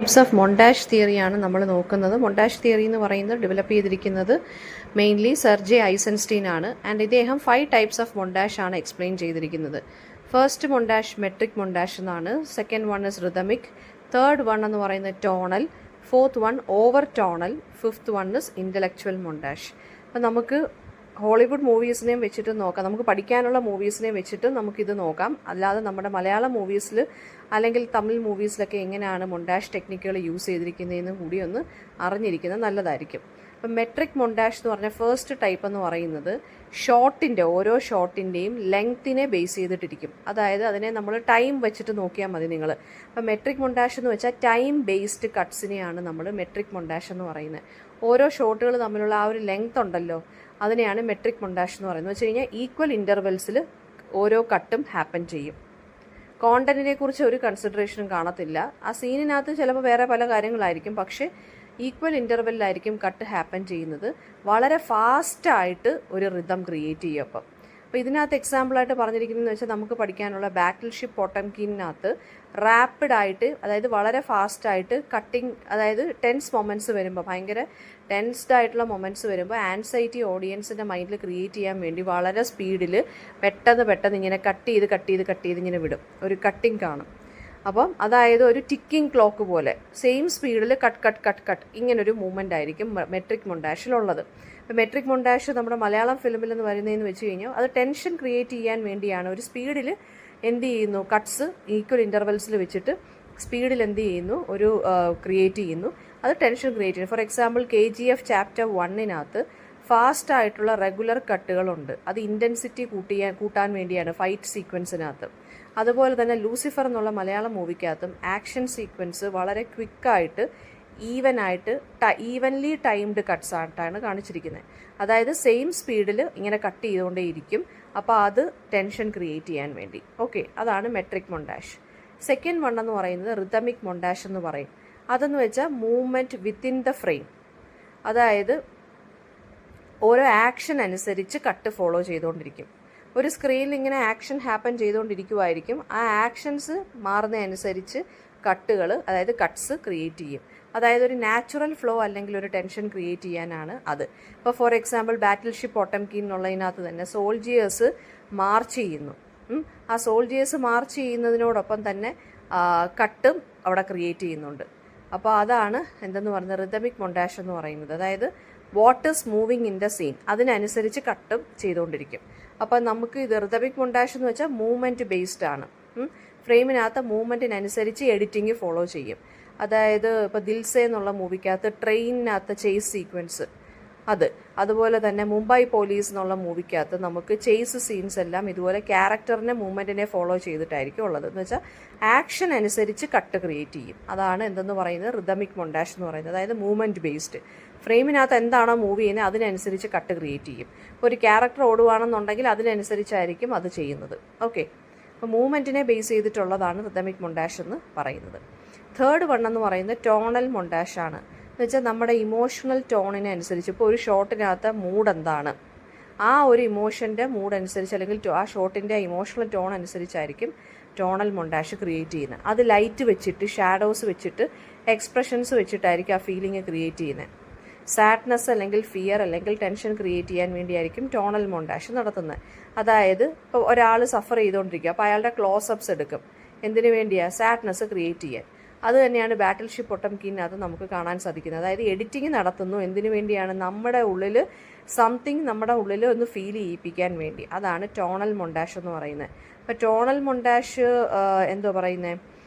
Types of montage തിയറിയാണ് നമ്മൾ നോക്കുന്നത്. Montage theory എന്ന് പറയുന്നത് ഡെവലപ്പ് ചെയ്തിരിക്കുന്നത് മെയിൻലി സർ ജെ ഐസൻസ്റ്റീൻ ആണ്. ആൻഡ് ഇദ്ദേഹം 5 ടൈപ്സ് ഓഫ് മൊണ്ടാഷ് ആണ് എക്സ്പ്ലെയിൻ ചെയ്തിരിക്കുന്നത്. ഫസ്റ്റ് മൊണ്ടാഷ് മെട്രിക് മൊണ്ടാഷ് എന്നാണ്. Second one is rhythmic. Third one എന്ന് പറയുന്നത് tonal. Fourth one over tonal. Fifth one is intellectual montage. അപ്പം നമുക്ക് ഹോളിവുഡ് മൂവീസിനെയും വെച്ചിട്ട് നോക്കാം, നമുക്ക് പഠിക്കാനുള്ള മൂവീസിനെയും വെച്ചിട്ട് നമുക്കിത് നോക്കാം. അല്ലാതെ നമ്മുടെ മലയാളം മൂവീസിൽ അല്ലെങ്കിൽ തമിഴ് മൂവീസിലൊക്കെ എങ്ങനെയാണ് മൊണ്ടാഷ് ടെക്നിക്കുകൾ യൂസ് ചെയ്തിരിക്കുന്നതെന്ന് കൂടി ഒന്ന് അറിഞ്ഞിരിക്കുന്നത് നല്ലതായിരിക്കും. അപ്പം മെട്രിക് മൊണ്ടാഷ് എന്ന് പറഞ്ഞാൽ ഫസ്റ്റ് ടൈപ്പ് എന്ന് പറയുന്നത് ഓരോ ഷോട്ടിൻ്റെയും ലെങ്ത്തിനെ ബേസ് ചെയ്തിട്ടിരിക്കും. അതായത് അതിനെ നമ്മൾ ടൈം വെച്ചിട്ട് നോക്കിയാൽ മതി നിങ്ങൾ. അപ്പം മെട്രിക് മൊണ്ടാഷ് എന്ന് വെച്ചാൽ ടൈം ബേസ്ഡ് കട്ട്സിനെയാണ് നമ്മൾ മെട്രിക് മൊണ്ടാഷ് എന്ന് പറയുന്നത്. ഓരോ ഷോട്ടുകൾ തമ്മിലുള്ള ആ ഒരു ലെങ്ത് ഉണ്ടല്ലോ, അതിനെയാണ് മെട്രിക് മൊണ്ടാഷ് എന്ന് പറയുന്നത്. വെച്ച് കഴിഞ്ഞാൽ ഈക്വൽ ഇൻ്റർവെൽസിൽ ഓരോ കട്ടും ഹാപ്പൻ ചെയ്യും. കോണ്ടന്റിനെ കുറിച്ച് ഒരു കൺസിഡറേഷനും കാണത്തില്ല. ആ സീനിനകത്ത് ചിലപ്പോൾ വേറെ പല കാര്യങ്ങളായിരിക്കും, പക്ഷേ ഈക്വൽ ഇൻ്റർവെല്ലിലായിരിക്കും കട്ട് ഹാപ്പൻ ചെയ്യുന്നത്. വളരെ ഫാസ്റ്റായിട്ട് ഒരു റിതം ക്രിയേറ്റ് ചെയ്യും. അപ്പോൾ ഇതിനകത്ത് എക്സാമ്പിളായിട്ട് പറഞ്ഞിരിക്കുന്നതെന്ന് വെച്ചാൽ നമുക്ക് പഠിക്കാനുള്ള ബാറ്റിൽഷിപ്പ് പൊട്ടംകിനകത്ത് റാപ്പിഡായിട്ട്, അതായത് വളരെ ഫാസ്റ്റായിട്ട് കട്ടിങ്, അതായത് ടെൻസ് മൊമെൻറ്റ്സ് വരുമ്പോൾ, ഭയങ്കര ടെൻസ്ഡ് ആയിട്ടുള്ള മൊമെൻറ്റ്സ് വരുമ്പോൾ ആൻസൈറ്റി ഓഡിയൻസിൻ്റെ മൈൻഡിൽ ക്രിയേറ്റ് ചെയ്യാൻ വേണ്ടി വളരെ സ്പീഡിൽ പെട്ടെന്ന് ഇങ്ങനെ കട്ട് ചെയ്ത് ഇങ്ങനെ വിടും. ഒരു കട്ടിങ് കാണും. അപ്പം അതായത് ഒരു ടിക്കിംഗ് ക്ലോക്ക് പോലെ സെയിം സ്പീഡിൽ കട്ട് ഇങ്ങനൊരു മൂവ്മെൻ്റ് ആയിരിക്കും മെട്രിക് മൊണ്ടാഷിലുള്ളത്. അപ്പോൾ മെട്രിക് മൊണ്ടാഷ് നമ്മുടെ മലയാളം ഫിലിമിൽ നിന്ന് വരുന്നതെന്ന് വെച്ച് കഴിഞ്ഞാൽ അത് ടെൻഷൻ ക്രിയേറ്റ് ചെയ്യാൻ വേണ്ടിയാണ്. ഒരു സ്പീഡിൽ എന്ത് ചെയ്യുന്നു, കട്ട്സ് ഈക്വൽ ഇൻ്റർവെൽസിൽ വെച്ചിട്ട് സ്പീഡിൽ എന്ത് ചെയ്യുന്നു, ഒരു ക്രിയേറ്റ് ചെയ്യുന്നു. അത് ടെൻഷൻ ക്രിയേറ്റ് ചെയ്യുന്നു. ഫോർ എക്സാമ്പിൾ KGF ചാപ്റ്റർ 1 ഫാസ്റ്റായിട്ടുള്ള റെഗുലർ കട്ടുകളുണ്ട്. അത് ഇൻറ്റൻസിറ്റി കൂട്ടാൻ വേണ്ടിയാണ് ഫൈറ്റ് സീക്വൻസിനകത്ത്. അതുപോലെ തന്നെ ലൂസിഫർ എന്നുള്ള മലയാളം മൂവിക്കകത്തും ആക്ഷൻ സീക്വൻസ് വളരെ ക്വിക്കായിട്ട് ഈവൻലി ടൈംഡ് കട്ട്സ് ആയിട്ടാണ് കാണിച്ചിരിക്കുന്നത്. അതായത് സെയിം സ്പീഡിൽ ഇങ്ങനെ കട്ട് ചെയ്തുകൊണ്ടേയിരിക്കും. അപ്പോൾ അത് ടെൻഷൻ ക്രിയേറ്റ് ചെയ്യാൻ വേണ്ടി. ഓക്കെ, അതാണ് മെട്രിക് മൊണ്ടാഷ്. സെക്കൻഡ് വൺ എന്ന് പറയുന്നത് റിതമിക് മൊണ്ടാഷ് എന്ന് പറയും. അതെന്ന് വെച്ചാൽ മൂവ്മെൻറ്റ് വിത്തിൻ ദ ഫ്രെയിം. അതായത് ഓരോ ആക്ഷൻ അനുസരിച്ച് കട്ട് ഫോളോ ചെയ്തുകൊണ്ടിരിക്കും. ഒരു സ്ക്രീനിൽ ഇങ്ങനെ ആക്ഷൻ ഹാപ്പൻ ചെയ്തുകൊണ്ടിരിക്കുമായിരിക്കും. ആ ആക്ഷൻസ് മാറുന്നതനുസരിച്ച് കട്ടുകൾ, അതായത് കട്ട്സ് ക്രിയേറ്റ് ചെയ്യും. അതായത് ഒരു നാച്ചുറൽ ഫ്ലോ അല്ലെങ്കിൽ ഒരു ടെൻഷൻ ക്രിയേറ്റ് ചെയ്യാനാണ് അത്. ഇപ്പോൾ ഫോർ എക്സാമ്പിൾ ബാറ്റിൽഷിപ്പ് പൊട്ടംകിൻ എന്നുള്ളതിനകത്ത് തന്നെ സോൾജിയേഴ്സ് മാർച്ച് ചെയ്യുന്നു. ആ സോൾജിയേഴ്സ് മാർച്ച് ചെയ്യുന്നതിനോടൊപ്പം തന്നെ കട്ടും അവിടെ ക്രിയേറ്റ് ചെയ്യുന്നുണ്ട്. അപ്പോൾ അതാണ് എന്തെന്ന് പറയുന്നത് റിതമിക് മൊണ്ടാഷ് എന്ന് പറയുന്നത്. അതായത് what is moving in the scene, അതിനനുസരിച്ച് കട്ടും ചെയ്തുകൊണ്ടിരിക്കും. അപ്പോൾ നമുക്ക് ഇത് റിതമിക് മൊണ്ടാഷ് എന്ന് വെച്ചാൽ മൂവ്മെൻറ്റ് ബേസ്ഡ് ആണ്. ഫ്രെയിമിനകത്ത് മൂവ്മെൻറ്റിനനുസരിച്ച് എഡിറ്റിംഗ് ഫോളോ ചെയ്യും. അതായത് ഇപ്പോൾ ദിൽസെ എന്നുള്ള മൂവിക്കകത്ത് ട്രെയിനിനകത്ത് ചേസ് സീക്വൻസ്, അതുപോലെ തന്നെ മുംബൈ പോലീസ് എന്നുള്ള മൂവിക്കകത്ത് നമുക്ക് ചേസ് സീൻസ് എല്ലാം ഇതുപോലെ ക്യാരക്ടറിനെ മൂവ്മെൻറ്റിനെ ഫോളോ ചെയ്തിട്ടായിരിക്കും ഉള്ളത്. എന്ന് വെച്ചാൽ ആക്ഷൻ അനുസരിച്ച് കട്ട് ക്രിയേറ്റ് ചെയ്യും. അതാണ് എന്തെന്ന് പറയുന്നത് റിതമിക് മൊണ്ടാഷ് എന്ന് പറയുന്നത്. അതായത് മൂവ്മെൻറ്റ് ബേസ്ഡ്. ഫ്രെയിമിനകത്ത് എന്താണോ മൂവ് ചെയ്യുന്നത് അതിനനുസരിച്ച് കട്ട് ക്രിയേറ്റ് ചെയ്യും. ഇപ്പോൾ ഒരു ക്യാരക്ടർ ഓടുകയാണെന്നുണ്ടെങ്കിൽ അതിനനുസരിച്ചായിരിക്കും അത് ചെയ്യുന്നത്. ഓക്കെ, അപ്പോൾ മൂവ്മെൻറ്റിനെ ബേസ് ചെയ്തിട്ടുള്ളതാണ് റിതമിക് മൊണ്ടാഷ് എന്ന് പറയുന്നത്. തേർഡ് വൺ എന്ന് പറയുന്നത് ടോണൽ മൊണ്ടാഷ് ആണ്. എന്ന് വെച്ചാൽ നമ്മുടെ ഇമോഷണൽ ടോണിനെ അനുസരിച്ച്, ഇപ്പോൾ ഒരു ഷോട്ടിനകത്ത് മൂഡ് എന്താണ്, ആ ഒരു ഇമോഷൻ്റെ മൂഡ് അനുസരിച്ച് അല്ലെങ്കിൽ ആ ഷോട്ടിൻ്റെ ഇമോഷണൽ ടോൺ അനുസരിച്ചായിരിക്കും ടോണൽ മൊണ്ടാഷ് ക്രിയേറ്റ് ചെയ്യുന്നത്. അത് ലൈറ്റ് വെച്ചിട്ട്, ഷാഡോസ് വെച്ചിട്ട്, എക്സ്പ്രഷൻസ് വെച്ചിട്ടായിരിക്കും ആ ഫീലിംഗ് ക്രിയേറ്റ് ചെയ്യുന്നത്. സാഡ്നെസ് അല്ലെങ്കിൽ ഫിയർ അല്ലെങ്കിൽ ടെൻഷൻ ക്രിയേറ്റ് ചെയ്യാൻ വേണ്ടിയായിരിക്കും ടോണൽ മൊണ്ടാഷ് നടത്തുന്നത്. അതായത് ഇപ്പോൾ ഒരാൾ സഫർ ചെയ്തുകൊണ്ടിരിക്കുക, അപ്പോൾ അയാളുടെ ക്ലോസപ്സ് എടുക്കും. എന്തിനു വേണ്ടിയാണ്? സാഡ്നെസ് ക്രിയേറ്റ് ചെയ്യാൻ. അത് തന്നെയാണ് ബാറ്റിൽഷിപ്പ് പൊട്ടംകിനകത്ത് നമുക്ക് കാണാൻ സാധിക്കുന്നത്. അതായത് എഡിറ്റിംഗ് നടത്തുന്നു എന്തിനു വേണ്ടിയാണ്? നമ്മുടെ ഉള്ളിൽ സംതിങ് നമ്മുടെ ഉള്ളിൽ ഒന്ന് ഫീൽ ചെയ്യിപ്പിക്കാൻ വേണ്ടി. അതാണ് ടോണൽ മൊണ്ടാഷ് എന്ന് പറയുന്നത്. അപ്പോൾ ടോണൽ മൊണ്ടാഷ് എന്തോ പറയുന്നത്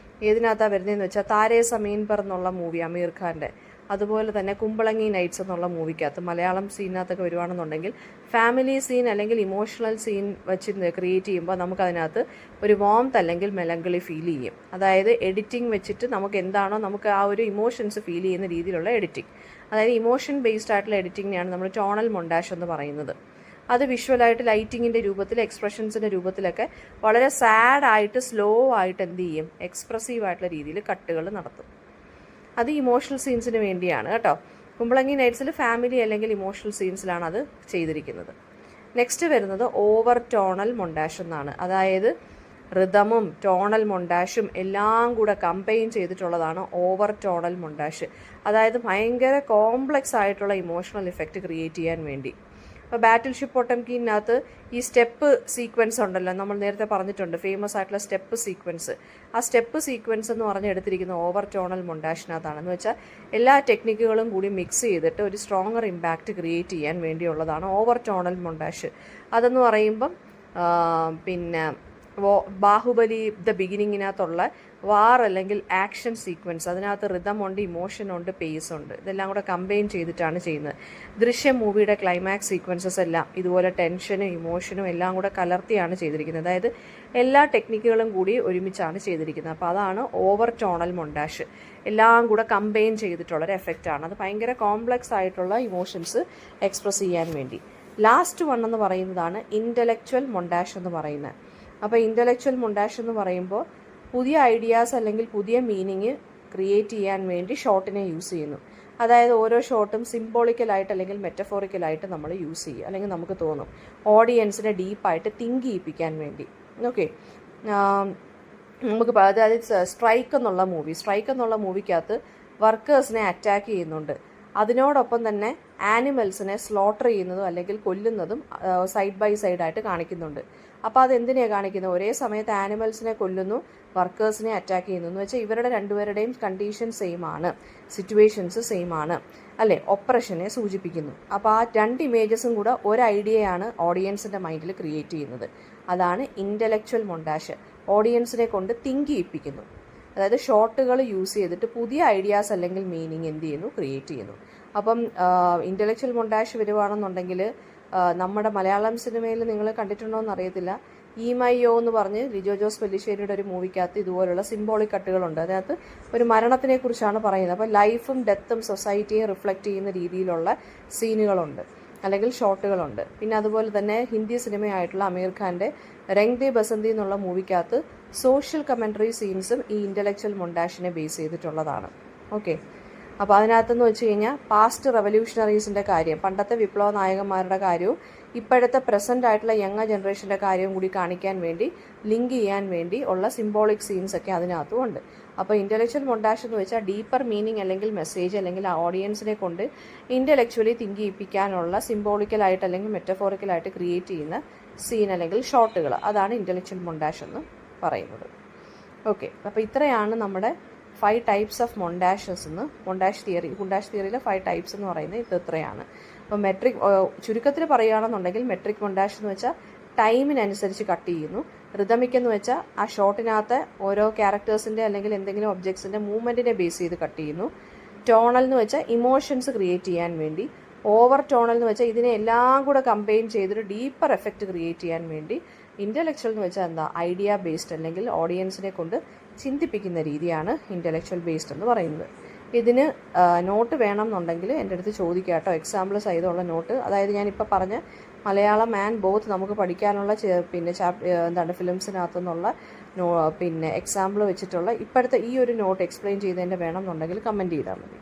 ഏതിനകത്താണ് വരുന്നതെന്ന് വെച്ചാൽ താരേ സമീൻ പർ എന്നുള്ള മൂവി അമീർ ഖാൻ്റെ, അതുപോലെ തന്നെ കുമ്പളങ്ങി നൈറ്റ്സ് എന്നുള്ള മൂവിക്കകത്ത് മലയാളം സീനകത്തൊക്കെ വരുവാണെന്നുണ്ടെങ്കിൽ ഫാമിലി സീൻ അല്ലെങ്കിൽ ഇമോഷണൽ സീൻ വെച്ച് ക്രിയേറ്റ് ചെയ്യുമ്പോൾ നമുക്കതിനകത്ത് ഒരു വാംത്ത് അല്ലെങ്കിൽ മെലങ്കളി ഫീൽ ചെയ്യും. അതായത് എഡിറ്റിംഗ് വെച്ചിട്ട് നമുക്ക് എന്താണോ നമുക്ക് ആ ഒരു ഇമോഷൻസ് ഫീൽ ചെയ്യുന്ന രീതിയിലുള്ള എഡിറ്റിംഗ്, അതായത് ഇമോഷൻ ബേസ്ഡ് ആയിട്ടുള്ള എഡിറ്റിങ്ങിനെയാണ് നമ്മൾ ടോണൽ മൊണ്ടാഷ് എന്ന് പറയുന്നത്. അത് വിഷ്വലായിട്ട് ലൈറ്റിങ്ങിൻ്റെ രൂപത്തിൽ, എക്സ്പ്രഷൻസിൻ്റെ രൂപത്തിലൊക്കെ വളരെ സാഡായിട്ട് സ്ലോ ആയിട്ട് എന്ത് ചെയ്യും, എക്സ്പ്രസീവായിട്ടുള്ള രീതിയിൽ കട്ടുകൾ നടത്തും. അത് ഇമോഷണൽ സീൻസിന് വേണ്ടിയാണ് കേട്ടോ. കുമ്പളങ്ങി നൈറ്റ്സിൽ ഫാമിലി അല്ലെങ്കിൽ ഇമോഷണൽ സീൻസിലാണ് അത് ചെയ്തിരിക്കുന്നത്. നെക്സ്റ്റ് വരുന്നത് ഓവർ ടോണൽ മൊണ്ടാഷ് എന്നാണ്. അതായത് റിതമും ടോണൽ മൊണ്ടാഷും എല്ലാം കൂടെ കമ്പൈൻ ചെയ്തിട്ടുള്ളതാണ് ഓവർ ടോണൽ മൊണ്ടാഷ്. അതായത് ഭയങ്കര കോംപ്ലക്സ് ആയിട്ടുള്ള ഇമോഷണൽ ഇഫക്റ്റ് ക്രിയേറ്റ് ചെയ്യാൻ വേണ്ടി. അപ്പോൾ ബാറ്റിൽ ഷിപ്പ് പൊട്ടംകിനകത്ത് ഈ സ്റ്റെപ്പ് സീക്വൻസ് ഉണ്ടല്ലോ, നമ്മൾ നേരത്തെ പറഞ്ഞിട്ടുണ്ട് ഫേമസ് ആയിട്ടുള്ള സ്റ്റെപ്പ് സീക്വൻസ്. ആ സ്റ്റെപ്പ് സീക്വൻസ് എന്ന് പറഞ്ഞ് എടുത്തിരിക്കുന്ന ഓവർ ടോണൽ മൊണ്ടാഷിനകത്താണ്. എന്ന് വെച്ചാൽ എല്ലാ ടെക്നിക്കുകളും കൂടി മിക്സ് ചെയ്തിട്ട് ഒരു സ്ട്രോങ്ങർ ഇമ്പാക്റ്റ് ക്രിയേറ്റ് ചെയ്യാൻ വേണ്ടിയുള്ളതാണ് ഓവർ ടോണൽ മൊണ്ടാഷ്. അതെന്ന് പറയുമ്പം പിന്നെ ബാഹുബലി ദ ബിഗിനിങ്ങിനകത്തുള്ള വാർ അല്ലെങ്കിൽ ആക്ഷൻ സീക്വൻസ്, അതിനകത്ത് റിതമുണ്ട്, ഇമോഷനുണ്ട്, പേസ് ഉണ്ട്, ഇതെല്ലാം കൂടെ കമ്പൈൻ ചെയ്തിട്ടാണ് ചെയ്യുന്നത്. ദൃശ്യം മൂവിയുടെ ക്ലൈമാക്സ് സീക്വൻസസ് എല്ലാം ഇതുപോലെ ടെൻഷനും ഇമോഷനും എല്ലാം കൂടെ കലർത്തിയാണ് ചെയ്തിരിക്കുന്നത്. അതായത് എല്ലാ ടെക്നിക്കുകളും കൂടി ഒരുമിച്ചാണ് ചെയ്തിരിക്കുന്നത്. അപ്പോൾ അതാണ് ഓവർ ടോണൽ മൊണ്ടാഷ്. എല്ലാം കൂടെ കമ്പൈൻ ചെയ്തിട്ടുള്ളൊരു എഫക്റ്റാണ്. അത് ഭയങ്കര കോംപ്ലക്സ് ആയിട്ടുള്ള ഇമോഷൻസ് എക്സ്പ്രസ് ചെയ്യാൻ വേണ്ടി. ലാസ്റ്റ് വൺ എന്ന് പറയുന്നതാണ് ഇൻ്റലക്ച്വൽ മൊണ്ടാഷ് എന്ന് പറയുന്നത്. അപ്പോൾ ഇൻ്റലക്ച്വൽ മൊണ്ടാഷ് എന്ന് പറയുമ്പോൾ പുതിയ ഐഡിയാസ് അല്ലെങ്കിൽ പുതിയ മീനിങ് ക്രിയേറ്റ് ചെയ്യാൻ വേണ്ടി ഷോട്ടിനെ യൂസ് ചെയ്യുന്നു. അതായത് ഓരോ ഷോട്ടും സിംബോളിക്കലായിട്ട് അല്ലെങ്കിൽ മെറ്റഫോറിക്കലായിട്ട് നമ്മൾ യൂസ് ചെയ്യുക, അല്ലെങ്കിൽ നമുക്ക് തോന്നും ഓഡിയൻസിനെ ഡീപ്പായിട്ട് തിങ്ക് ചെയ്യിപ്പിക്കാൻ വേണ്ടി. ഓക്കെ, നമുക്ക് അതായത് സ്ട്രൈക്ക് എന്നുള്ള മൂവിക്കകത്ത് വർക്കേഴ്സിനെ അറ്റാക്ക് ചെയ്യുന്നുണ്ട്. അതിനോടൊപ്പം തന്നെ ആനിമൽസിനെ സ്ലോട്ടർ ചെയ്യുന്നതും അല്ലെങ്കിൽ കൊല്ലുന്നതും സൈഡ് ബൈ സൈഡായിട്ട് കാണിക്കുന്നുണ്ട്. അപ്പോൾ അതെന്തിനെയാണ് കാണിക്കുന്നത്? ഒരേ സമയത്ത് ആനിമൽസിനെ കൊല്ലുന്നു, വർക്കേഴ്സിനെ അറ്റാക്ക് ചെയ്യുന്നു എന്ന് വെച്ചാൽ ഇവരുടെ രണ്ടുപേരുടെയും കണ്ടീഷൻ സെയിം ആണ്, സിറ്റുവേഷൻസ് സെയിം ആണ്, അല്ലേ? ഒപ്രഷനെ സൂചിപ്പിക്കുന്നു. അപ്പോൾ ആ രണ്ട് ഇമേജസും കൂടെ ഒരു ഐഡിയയാണ് ഓഡിയൻസിൻ്റെ മൈൻഡിൽ ക്രിയേറ്റ് ചെയ്യുന്നത്. അതാണ് ഇൻ്റലക്ച്വൽ മൊണ്ടാഷ്. ഓഡിയൻസിനെ കൊണ്ട് തിങ്ക് ചെയ്യിപ്പിക്കുന്നു. അതായത് ഷോട്ടുകൾ യൂസ് ചെയ്തിട്ട് പുതിയ ഐഡിയാസ് അല്ലെങ്കിൽ മീനിങ് എന്ത് ചെയ്യുന്നു, ക്രിയേറ്റ് ചെയ്യുന്നു. അപ്പം ഇൻ്റലക്ച്വൽ മൊണ്ടാഷ് വരുവാണെന്നുണ്ടെങ്കിൽ നമ്മുടെ മലയാളം സിനിമയിൽ നിങ്ങൾ കണ്ടിട്ടുണ്ടോ എന്ന് അറിയത്തില്ല, ഈമയ്യോ എന്ന് പറഞ്ഞ് ലിജോ ജോസ് പെല്ലിശ്ശേരിയുടെ ഒരു മൂവിക്കകത്ത് ഇതുപോലുള്ള സിംബോളിക് കട്ടുകളുണ്ട്. അതിനകത്ത് ഒരു മരണത്തിനെ കുറിച്ചാണ് പറയുന്നത്. അപ്പോൾ ലൈഫും ഡെത്തും സൊസൈറ്റിയെ റിഫ്ലക്റ്റ് ചെയ്യുന്ന രീതിയിലുള്ള സീനുകളുണ്ട് അല്ലെങ്കിൽ ഷോട്ടുകളുണ്ട്. പിന്നെ അതുപോലെ തന്നെ ഹിന്ദി സിനിമയായിട്ടുള്ള അമീർ ഖാൻ്റെ രംഗ് ദേ ബസന്തി എന്നുള്ള മൂവിക്കകത്ത് സോഷ്യൽ കമൻട്രി സീൻസും ഈ ഇൻ്റലക്ച്വൽ മൊണ്ടാഷിനെ ബേസ് ചെയ്തിട്ടുള്ളതാണ്. ഓക്കെ, അപ്പോൾ അതിനകത്തെന്ന് വെച്ച് കഴിഞ്ഞാൽ പാസ്റ്റ് റെവല്യൂഷണറീസിൻ്റെ കാര്യം, പണ്ടത്തെ വിപ്ലവ നായകന്മാരുടെ കാര്യവും ഇപ്പോഴത്തെ പ്രസൻ്റ് ആയിട്ടുള്ള യങ്ങ ജനറേഷൻ്റെ കാര്യവും കൂടി കാണിക്കാൻ വേണ്ടി, ലിങ്ക് ചെയ്യാൻ വേണ്ടി ഉള്ള സിംബോളിക് സീൻസ് ഒക്കെ അതിനകത്തും ഉണ്ട്. അപ്പോൾ ഇൻ്റലക്ച്വൽ മൊണ്ടാഷ് എന്ന് വെച്ചാൽ ഡീപ്പർ മീനിങ് അല്ലെങ്കിൽ മെസ്സേജ് അല്ലെങ്കിൽ ഓഡിയൻസിനെ കൊണ്ട് ഇൻ്റലക്ച്വലി തിങ്ക് ചെയ്യിപ്പിക്കാനുള്ള സിംബോളിക്കലായിട്ട് അല്ലെങ്കിൽ മെറ്റഫോറിക്കലായിട്ട് ക്രിയേറ്റ് ചെയ്യുന്ന സീൻ അല്ലെങ്കിൽ ഷോട്ടുകൾ, അതാണ് ഇൻ്റലക്ച്വൽ മൊണ്ടാഷ് എന്ന് പറയുന്നത്. ഓക്കെ, അപ്പോൾ ഇത്രയാണ് നമ്മുടെ 5 ടൈപ്സ് ഓഫ് മൊണ്ടാഷസ് എന്ന് മൊണ്ടാഷ് തിയറിയിലെ 5 ടൈപ്സ് എന്ന് പറയുന്നത് ഇത്രയാണ്. അപ്പോൾ ചുരുക്കത്തിൽ പറയുകയാണെന്നുണ്ടെങ്കിൽ മെട്രിക് മൊണ്ടാഷ് എന്ന് വെച്ചാൽ ടൈമിനനുസരിച്ച് കട്ട് ചെയ്യുന്നു. റിതമിക് എന്ന് വെച്ചാൽ ആ ഷോട്ടിനകത്ത് ഓരോ ക്യാരക്ടേഴ്സിൻ്റെ അല്ലെങ്കിൽ എന്തെങ്കിലും ഒബ്ജക്ട്സിൻ്റെ മൂവ്മെൻറ്റിനെ ബേസ് ചെയ്ത് കട്ട് ചെയ്യുന്നു. ടോണൽ എന്ന് വെച്ചാൽ ഇമോഷൻസ് ക്രിയേറ്റ് ചെയ്യാൻ വേണ്ടി. ഓവർ ടോണൽ എന്ന് വെച്ചാൽ ഇതിനെ എല്ലാം കൂടെ കമ്പൈൻ ചെയ്തൊരു ഡീപ്പർ എഫക്റ്റ് ക്രിയേറ്റ് ചെയ്യാൻ വേണ്ടി. ഇൻ്റലക്ച്വൽ എന്ന് വെച്ചാൽ എന്താ? ഐഡിയ ബേസ്ഡ് അല്ലെങ്കിൽ ഓഡിയൻസിനെ കൊണ്ട് ചിന്തിപ്പിക്കുന്ന രീതിയാണ് ഇൻ്റലക്ച്വൽ ബേസ്ഡ് എന്ന് പറയുന്നത്. ഇതിന് നോട്ട് വേണം എന്നുണ്ടെങ്കിൽ എൻ്റെ അടുത്ത് ചോദിക്കുക കേട്ടോ, എക്സാമ്പിൾ സഹിതമുള്ള നോട്ട്. അതായത് ഞാനിപ്പോൾ പറഞ്ഞ മലയാളം ആൻഡ് ബോത്ത് നമുക്ക് പഠിക്കാനുള്ള ഫിലിംസിനകത്തു നിന്നുള്ള എക്സാമ്പിൾ വെച്ചിട്ടുള്ള ഇപ്പോഴത്തെ ഈ ഒരു നോട്ട് എക്സ്പ്ലെയിൻ ചെയ്തതിൻ്റെ വേണം എന്നുണ്ടെങ്കിൽ കമൻറ്റ് ചെയ്താൽ മതി.